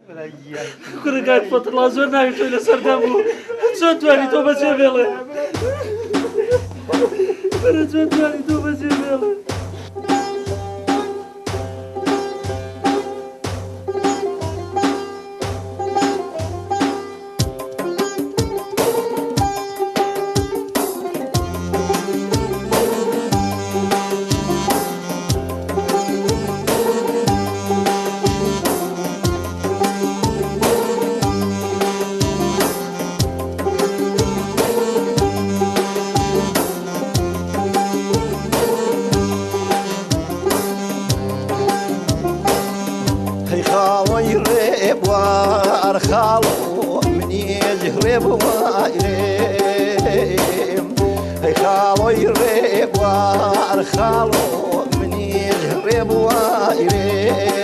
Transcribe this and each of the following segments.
کوڕەکان فەتڵا زۆر ناوی تۆی لەسەردام بوو چۆن توانی تۆ بەجێ بێڵێ بەرە چۆن توانی تۆ بەجێ بێڵێ خالو مني جهرب وائريم هي خالو يريب وار خالو مني جهرب وائريم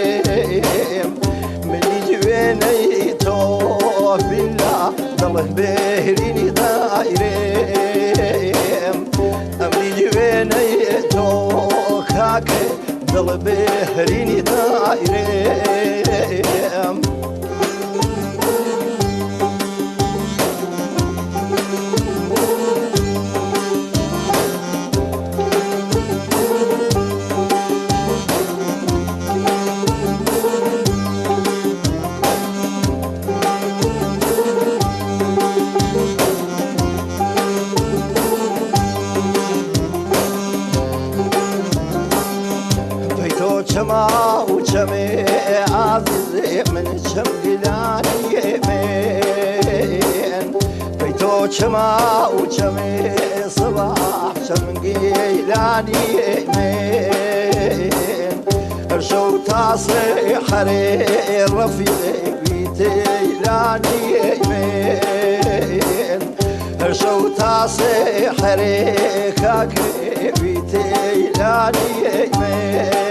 مني جويني تو بالله ضله بهريني دايريم امني جويني تو كاكي ضله بهريني دايريم شما وشمي عزيزي من شم قلاني يمين بيتو شما وشمي صباح شم قلاني يمين هرشو تاسي حرير رفيقي بيتي لاني يمين هرشو تاسي حرير كاكي بيتي لاني يمين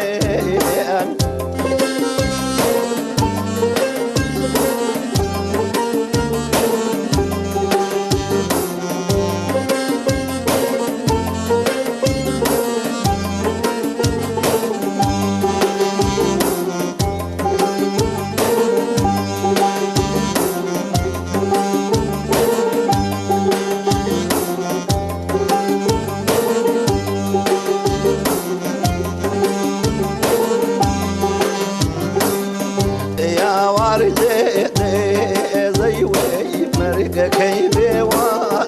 كيبي واديو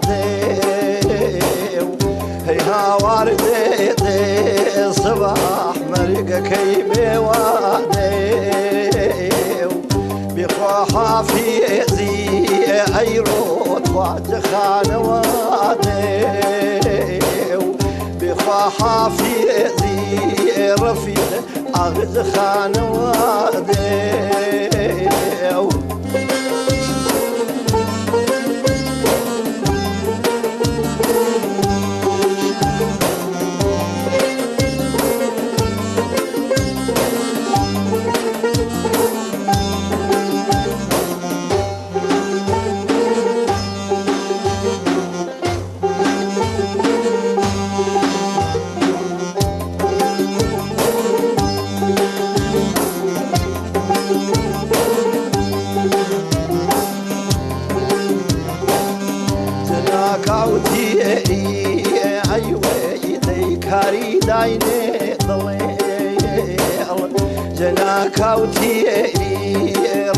هيها واردي صباح مرقة كيبي واديو بخوحة في زي عيروت واتخان واديو بخوحة في زي رفيق أغز خان واديو كاري دايني ضليل جنا كاوتي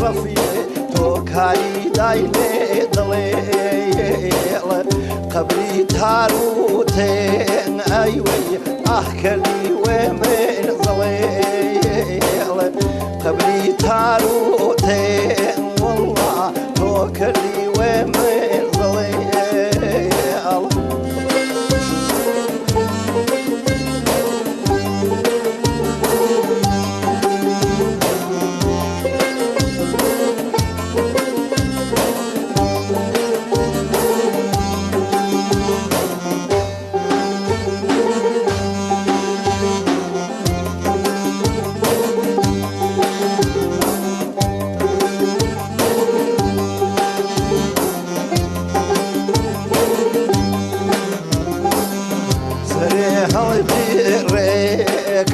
رفيق تو كاري دايني ضليل قبري تاروتين ايوي احكلي ومن ضليل قبري تاروتين والله تو كلي ومن ضليل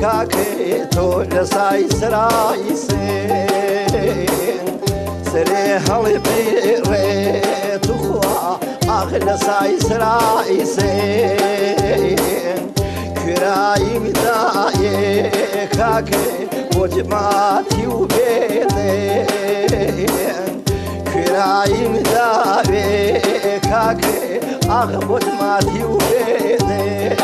كاكي تو لساي سراي سين لري هلي بيري تخوا أغلى سايس رايسين كرايم داي كاكي وجماتي وبيدين كرايم داي كاكي وجماتي وبيدين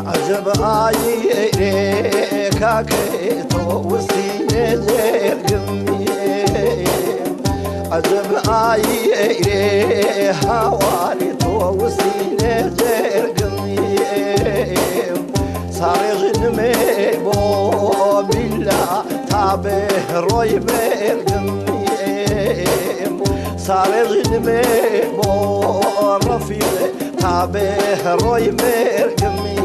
عجب آيري كاكي توسيني جرقمي عجب آيري هواري توسيني جرقمي صاري غنمي بو بلا تابه روي برقمي صاري غنمي بو رفيق تابه روي برقمي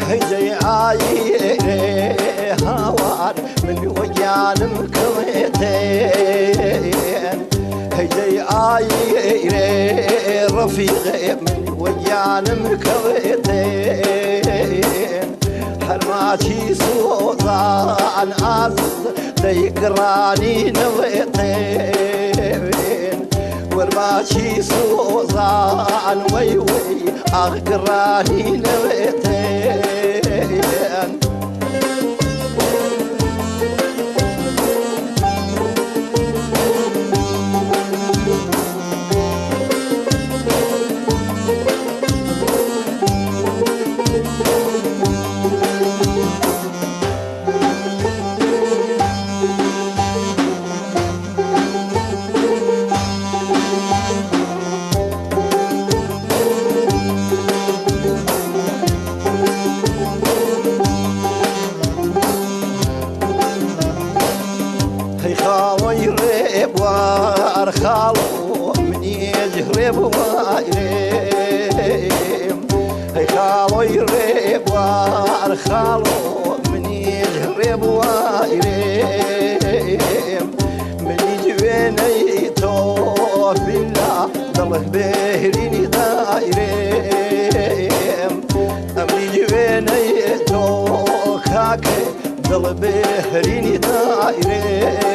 هجي عايري هوار من ويان مكويتين هجي عايري رفيقي من ويان مكويتين حرماتي سوطان عزز ديقراني نويتين ورماتي سوطان ويوي أغقراني نويتين خاوي ريب وارخالو من يجرب وايريم هي خاوي ريب وارخالو من يجرب وايريم من يجويني تو بالله ضله بهريني دايريم أمري جويني تو كاكي ضل بهريني دايريم